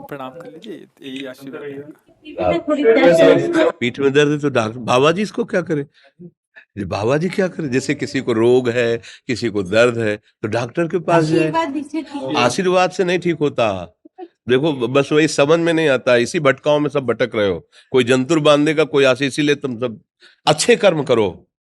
प्रणाम कर लीजिए, यही आशीर्वाद आप पीठ में दर्द है तो डॉक्टर बाबा जी इसको क्या करे? ये बाबा जी क्या करे? जैसे किसी को रोग है, किसी को दर्द है, तो डॉक्टर के पास जाए। आशीर्वाद से नहीं ठीक होता। देखो बस वही समझ में नहीं आता, इसी भटकाओं में सब भटक रहे हो। कोई जंतुर बांध देगा, कोई आशीष, इसीलिए तुम सब अच्छे कर्म करो।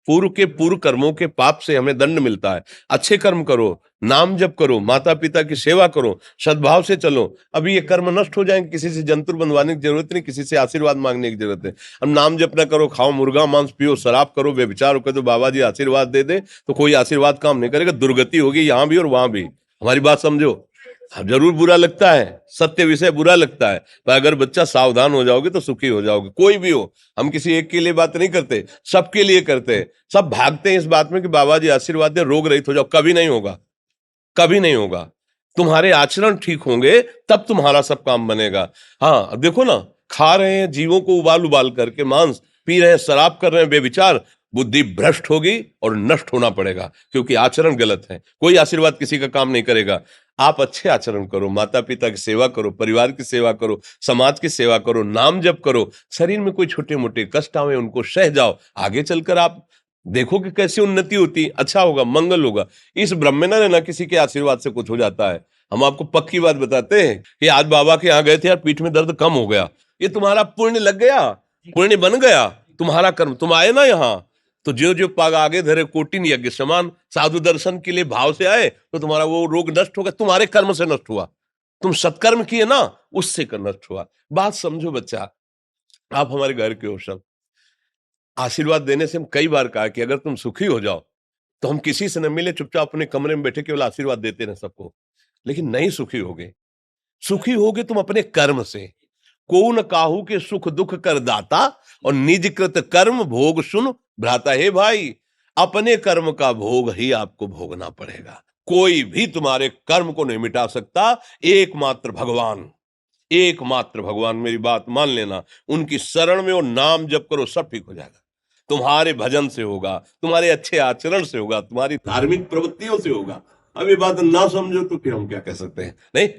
पूर्व के पूर्व कर्मों के पाप से हमें दंड मिलता है। अच्छे कर्म करो, नाम जप करो, माता पिता की सेवा करो, सद्भाव से चलो। अभी ये कर्म नष्ट हो जाएंगे, किसी से जंतुर बंधवाने की जरूरत नहीं, किसी से आशीर्वाद मांगने की जरूरत है। अब नाम जप ना करो, खाओ मुर्गा मांस, पियो शराब, करो व्यभिचार, करो तो बाबा जी आशीर्वाद दे दे, तो कोई आशीर्वाद काम नहीं करेगा। दुर्गति होगी यहाँ भी और वहां भी। हमारी बात समझो। अब जरूर बुरा लगता है, सत्य विषय बुरा लगता है, पर अगर बच्चा सावधान हो जाओगे तो सुखी हो जाओगे। कोई भी हो, हम किसी एक के लिए बात नहीं करते, सबके लिए करते हैं। सब भागते हैं इस बात में कि बाबा जी आशीर्वाद दे, रोग रहित हो जाओ। कभी नहीं होगा, कभी नहीं होगा। तुम्हारे आचरण ठीक होंगे तब तुम्हारा सब काम बनेगा। हाँ अब देखो ना, खा रहे हैं जीवों को उबाल उबाल करके मांस, पी रहे हैं शराब, कर रहे हैं बेविचार, बुद्धि भ्रष्ट होगी और नष्ट होना पड़ेगा, क्योंकि आचरण गलत है। कोई आशीर्वाद किसी का काम नहीं करेगा। आप अच्छे आचरण करो, माता पिता की सेवा करो, परिवार की सेवा करो, समाज की सेवा करो, नाम जप करो। शरीर में कोई छोटे मोटे कष्ट आवे उनको सह जाओ, आगे चलकर आप देखो कि कैसी उन्नति होती, अच्छा होगा, मंगल होगा। इस ब्रह्म में ना किसी के आशीर्वाद से कुछ हो जाता है। हम आपको पक्की बात बताते हैं कि आज बाबा के यहाँ गए थे यार, पीठ में दर्द कम हो गया। ये तुम्हारा पुण्य लग गया, पुण्य बन गया, तुम्हारा कर्म। तुम आए ना यहाँ, तो जो जो पाग आगे धरे कोटिन यज्ञ समान, साधु दर्शन के लिए भाव से आए तो तुम्हारा वो रोग नष्ट हो गया, तुम्हारे कर्म से नष्ट हुआ। तुम सत्कर्म किए ना, उससे कर नष्ट हुआ। बात समझो बच्चा, आप हमारे घर के हो सब। आशीर्वाद देने से हम कई बार कहा कि अगर तुम सुखी हो जाओ तो हम किसी से न मिले, चुपचाप अपने कमरे में बैठे केवल आशीर्वाद देते रहे सबको। लेकिन नहीं सुखी होगे। सुखी होगे तुम अपने कर्म से। को न काहू के सुख दुख कर दाता, और निज कृत कर्म भोग सुन भ्राता। हे भाई, अपने कर्म का भोग ही आपको भोगना पड़ेगा। कोई भी तुम्हारे कर्म को नहीं मिटा सकता, एकमात्र भगवान। एकमात्र भगवान, मेरी बात मान लेना। उनकी शरण में और नाम जप करो, सब ठीक हो जाएगा। तुम्हारे भजन से होगा, तुम्हारे अच्छे आचरण से होगा, तुम्हारी धार्मिक प्रवृत्तियों से होगा। अब ये बात ना समझो तो फिर हम क्या कह सकते हैं? नहीं,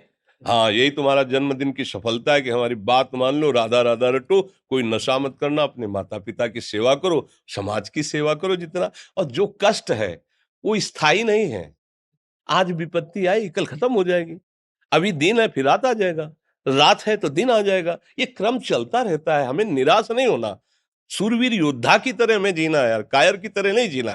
हाँ यही तुम्हारा जन्मदिन की सफलता है कि हमारी बात मान लो, राधा राधा रटो, कोई नशा मत करना, अपने माता पिता की सेवा करो, समाज की सेवा करो जितना। और जो कष्ट है वो स्थायी नहीं है। आज विपत्ति आई, कल खत्म हो जाएगी। अभी दिन है, फिर रात आ जाएगा, रात है तो दिन आ जाएगा। ये क्रम चलता रहता है, हमें निराश नहीं होना। सूरवीर योद्धा की तरह हमें जीना है यार, कायर की तरह नहीं जीना